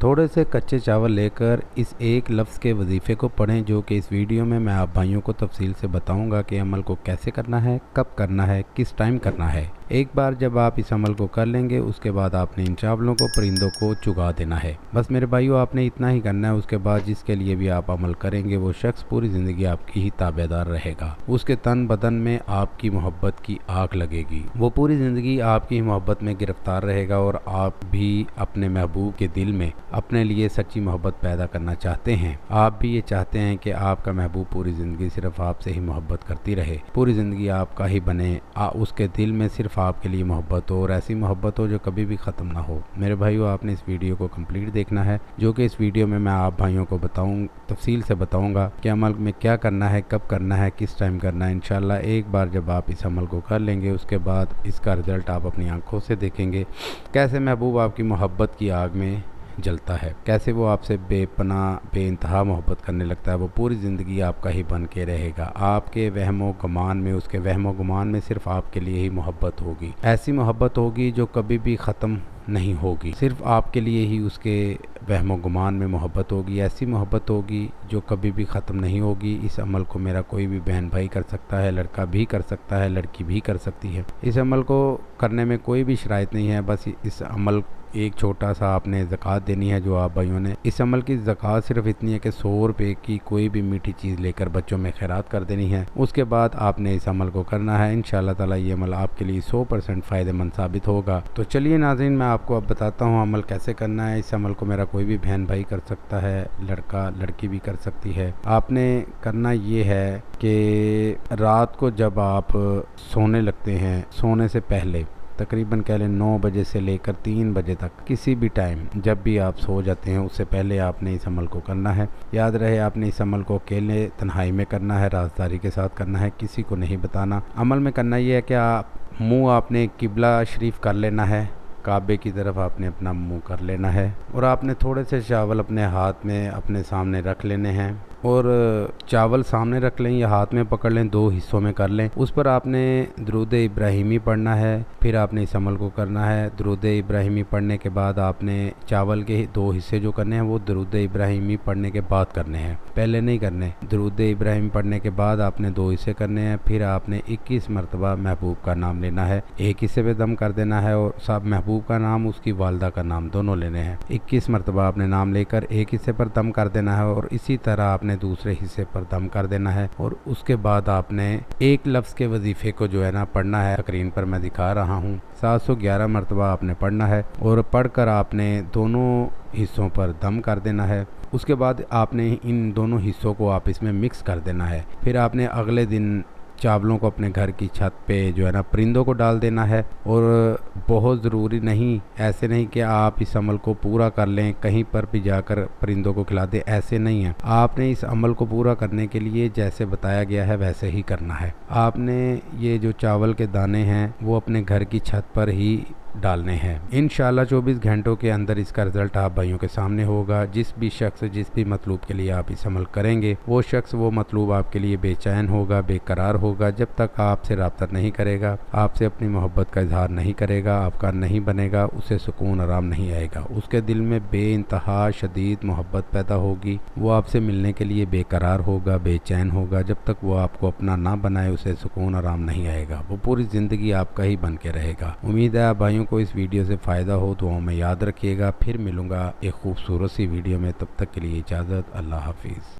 थोड़े से कच्चे चावल लेकर इस एक लफ्ज़ के वजीफ़े को पढ़ें, जो कि इस वीडियो में मैं आप भाइयों को तफसील से बताऊंगा कि अमल को कैसे करना है, कब करना है, किस टाइम करना है। एक बार जब आप इस अमल को कर लेंगे, उसके बाद आपने इन चावलों को परिंदों को चुगा देना है। बस मेरे भाइयों, आपने इतना ही करना है। उसके बाद जिसके लिए भी आप अमल करेंगे, वो शख्स पूरी ज़िंदगी आपकी ही ताबेदार रहेगा। उसके तन बदन में आपकी मोहब्बत की आग लगेगी। वो पूरी ज़िंदगी आपकी मोहब्बत में गिरफ्तार रहेगा और आप भी अपने महबूब के दिल में अपने लिए सच्ची मोहब्बत पैदा करना चाहते हैं। आप भी ये चाहते हैं कि आपका महबूब पूरी ज़िंदगी सिर्फ आपसे ही मोहब्बत करती रहे, पूरी ज़िंदगी आपका ही बने, उसके दिल में सिर्फ आपके लिए मोहब्बत हो और ऐसी मोहब्बत हो जो कभी भी ख़त्म ना हो। मेरे भाइयों, आपने इस वीडियो को कंप्लीट देखना है, जो कि इस वीडियो में मैं आप भाइयों को तफसील से बताऊंगा कि अमल में क्या करना है, कब करना है, किस टाइम करना है। इंशाल्लाह एक बार जब आप इस अमल को कर लेंगे, उसके बाद इसका रिज़ल्ट आप अपनी आंखों से देखेंगे, कैसे महबूब आपकी मोहब्बत की आग में जलता है, कैसे वो आपसे बेपनाह बेइंतहा मोहब्बत करने लगता है। वो पूरी ज़िंदगी आपका ही बन के रहेगा। आपके वहमो गुमान में, उसके वहमो गुमान में सिर्फ आपके लिए ही मोहब्बत होगी। ऐसी मोहब्बत होगी जो कभी भी ख़त्म नहीं होगी, सिर्फ आपके लिए ही उसके वहमो गुमान में मोहब्बत होगी। ऐसी मोहब्बत होगी जो कभी भी ख़त्म नहीं होगी। इस अमल को मेरा कोई भी बहन भाई कर सकता है, लड़का भी कर सकता है, लड़की भी कर सकती है। इस अमल को करने में कोई भी शराइत नहीं है। बस इस अमल एक छोटा सा आपने ज़कात देनी है, जो आप भाइयों ने इस अमल की ज़कात सिर्फ इतनी है कि 100 रुपये की कोई भी मीठी चीज़ लेकर बच्चों में खैरात कर देनी है। उसके बाद आपने इस अमल को करना है। इंशाअल्लाह ताला ये अमल आपके लिए 100% फ़ायदेमंद साबित होगा। तो चलिए नाज़रीन, मैं आपको अब बताता हूँ अमल कैसे करना है। इस अमल को मेरा कोई भी बहन भाई कर सकता है, लड़का लड़की भी कर सकती है। आपने करना ये है कि रात को जब आप सोने लगते हैं, सोने से पहले तकरीबन कह लें 9 बजे से लेकर 3 बजे तक, किसी भी टाइम जब भी आप सो जाते हैं, उससे पहले आपने इस अमल को करना है। याद रहे, आपने इस अमल को अकेले तन्हाई में करना है, राज़दारी के साथ करना है, किसी को नहीं बताना। अमल में करना ये है कि मुँह आपने किबला शरीफ कर लेना है, काबे की तरफ आपने अपना मुंह कर लेना है और आपने थोड़े से चावल अपने हाथ में अपने सामने रख लेने हैं। और चावल सामने रख लें या हाथ में पकड़ लें, 2 हिस्सों में कर लें। उस पर आपने दुरूद इब्राहिमी पढ़ना है। फिर आपने इस अमल को करना है। दुरूद इब्राहिमी पढ़ने के बाद आपने चावल के 2 हिस्से जो करने हैं वो दुरूद इब्राहिमी पढ़ने के बाद करने हैं, पहले नहीं करने। दुरूद इब्राहिमी पढ़ने के बाद आपने 2 हिस्से करने हैं। फिर आपने 21 मरतबा महबूब का नाम लेना है। एक हिस्से पे दम कर देना है और सब महबूब का नाम, उसकी वालदा का नाम दोनों लेने हैं। 21 मरतबा आपने नाम लेकर एक हिस्से पर दम कर देना है और इसी तरह आपने दूसरे हिस्से पर दम कर देना है। और उसके बाद आपने एक लफ्ज़ के वजीफे को जो है ना पढ़ना है। स्क्रीन पर मैं दिखा रहा हूँ, 711 मरतबा आपने पढ़ना है और पढ़कर आपने दोनों हिस्सों पर दम कर देना है। उसके बाद आपने इन दोनों हिस्सों को आप इसमें मिक्स कर देना है। फिर आपने अगले दिन चावलों को अपने घर की छत पे जो है ना परिंदों को डाल देना है। और बहुत ज़रूरी नहीं, ऐसे नहीं कि आप इस अमल को पूरा कर लें, कहीं पर भी जाकर परिंदों को खिला दें, ऐसे नहीं है। आपने इस अमल को पूरा करने के लिए जैसे बताया गया है वैसे ही करना है। आपने ये जो चावल के दाने हैं वो अपने घर की छत पर ही डालने हैं। इंशाल्लाह 24 घंटों के अंदर इसका रिज़ल्ट आप भाइयों के सामने होगा। जिस भी शख्स, जिस भी मतलूब के लिए आप इस अमल करेंगे, वो शख्स वो मतलूब आपके लिए बेचैन होगा, बेकरार होगा। जब तक आपसे रब्ता नहीं करेगा, आपसे अपनी मोहब्बत का इजहार नहीं करेगा, आपका नहीं बनेगा, उसे सुकून आराम नहीं आएगा। उसके दिल में बेइंतहा शदीद मोहब्बत पैदा होगी। वो आपसे मिलने के लिए बेकरार होगा, बेचैन होगा। जब तक वो आपको अपना ना बनाए, उसे सुकून आराम नहीं आएगा। वो पूरी ज़िंदगी आपका ही बन के रहेगा। उम्मीद है आप भाइयों को इस वीडियो से फ़ायदा हो, तो हमें याद रखिएगा। फिर मिलूँगा एक खूबसूरत सी वीडियो में, तब तक के लिए इजाज़त। अल्लाह हाफिज़।